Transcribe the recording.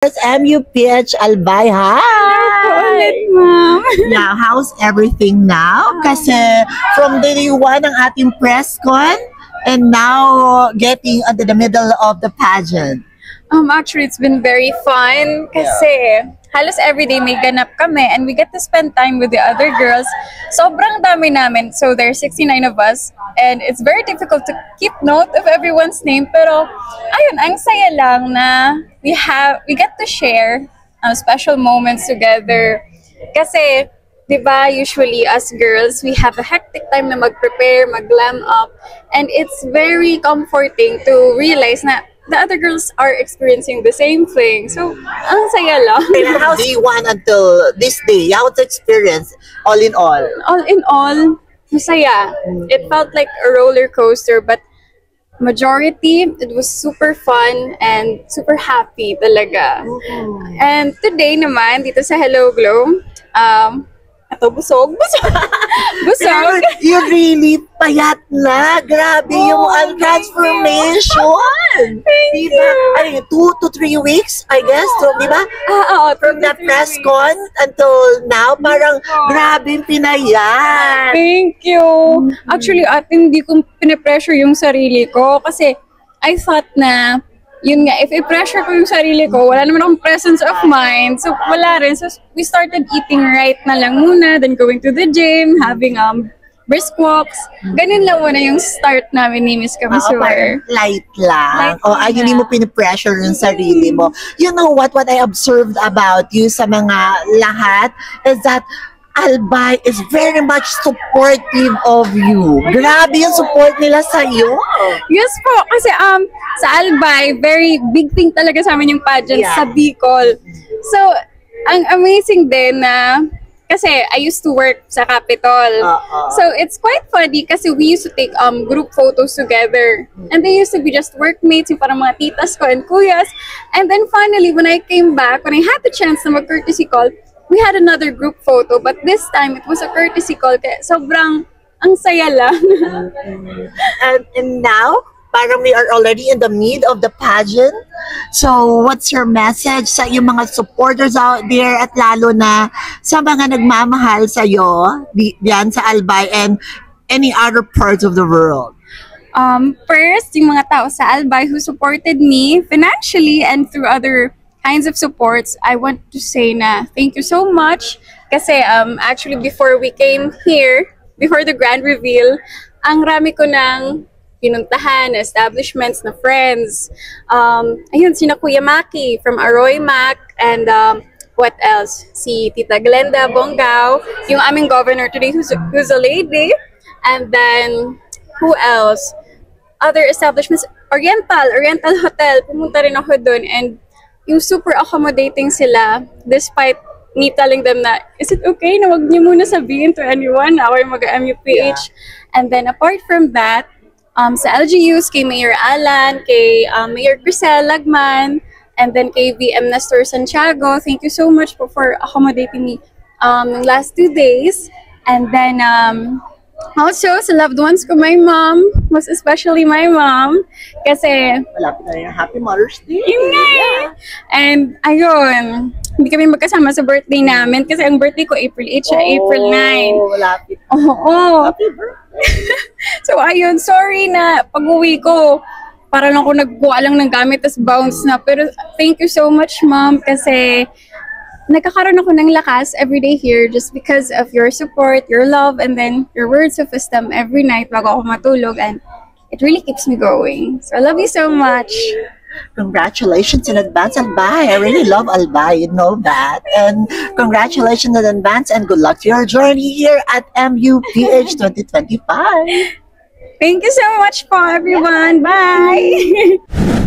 It's MUPH Albay. Hi! Ma'am. Yeah, how's everything now? Kasi from day one ng ating press con and now getting into the middle of the pageant. Actually, it's been very fun kasi halos everyday may ganap kami and we get to spend time with the other girls. Sobrang dami namin. So there's 69 of us and it's very difficult to keep note of everyone's name. Pero ayun, ang saya lang na we get to share special moments together. Kasi, di ba, usually as girls, we have a hectic time na mag-prepare, mag-glam up. And it's very comforting to realize na the other girls are experiencing the same thing. So, ang saya lang. And how's day one until this day? How's the experience all in all? All in all, masaya. It felt like a roller coaster, but majority, it was super fun and super happy talaga. And today naman, dito sa Hello Glow, busog. Busog. You really payat na. Grabe yung transformation. Thank diba? you. Ay, 2 to 3 weeks, I guess. So, diba? From the 2 to 3 press weeks. con until now, parang grabe yung pinayat. Thank you. Actually, hindi ko pinipressure yung sarili ko kasi I thought na yun nga, if i-pressure ko yung sarili ko, wala naman akong presence of mind. So, wala rin. So, we started eating right na lang muna, then going to the gym, having brisk walks. Ganun lang muna yung start namin ni Miss Kamsur. Light lang. Light Ay, hindi mo pinipressure yung sarili mo. You know what I observed about you sa mga lahat is that Albay is very much supportive of you. Grabe yung support nila sa'yo. Yes po, kasi sa Albay, very big thing talaga sa amin yung pageant sa Bicol. So, ang amazing din na kasi I used to work sa Capitol. So, it's quite funny kasi we used to take group photos together. And they used to be just workmates, yung parang mga titas ko and kuyas. And then finally, when I came back, when I had the chance na mag-courtesy call, we had another group photo, but this time it was a courtesy call. Kaya sobrang ang saya lang. And now, parang we are already in the mid of the pageant. So, what's your message sa yung mga supporters out there at lalo na sa mga nagmamahal sa'yo diyan sa Albay and any other parts of the world? First, yung mga tao sa Albay who supported me financially and through other kinds of supports, I want to say na thank you so much. Kasi actually before we came here, before the grand reveal, ang rami ko ng pinuntahan na establishments na friends. Ayun, sina Kuya Maki from Aroy Mac and what else? Si Tita Glenda Bongao, yung aming governor today who's a lady. And then, who else? Other establishments, Oriental Hotel, pumunta rin ako dun and yung super accommodating sila despite me telling them na, is it okay na wag niyo muna sabihin to anyone na ako'y mag-MUPH? And then apart from that, sa LGUs, kay Mayor Alan, kay Mayor Crisel Lagman, and then kay VM Nestor Santiago, thank you so much for accommodating me the last 2 days. And then also sa loved ones ko, my mom, most especially my mom, kasi Malapit na yung Happy Mother's Day. yun nga eh. And ayun, hindi kami magkasama sa birthday namin kasi ang birthday ko April 8 siya, April 9. Malapit. Oo. Happy birthday. So ayun, sorry na pag-uwi ko, para lang ako nagkuha lang ng gamit tas bounce na. Pero thank you so much, mom, kasi nagkakaroon ako ng lakas every day here just because of your support, your love, and then your words of wisdom every night bago ako matulog, and it really keeps me going. So I love you so much. Congratulations in advance, Albay. I really love Albay, you know that. And congratulations in advance and good luck to your journey here at MUPH 2025. Thank you so much po, everyone. Bye!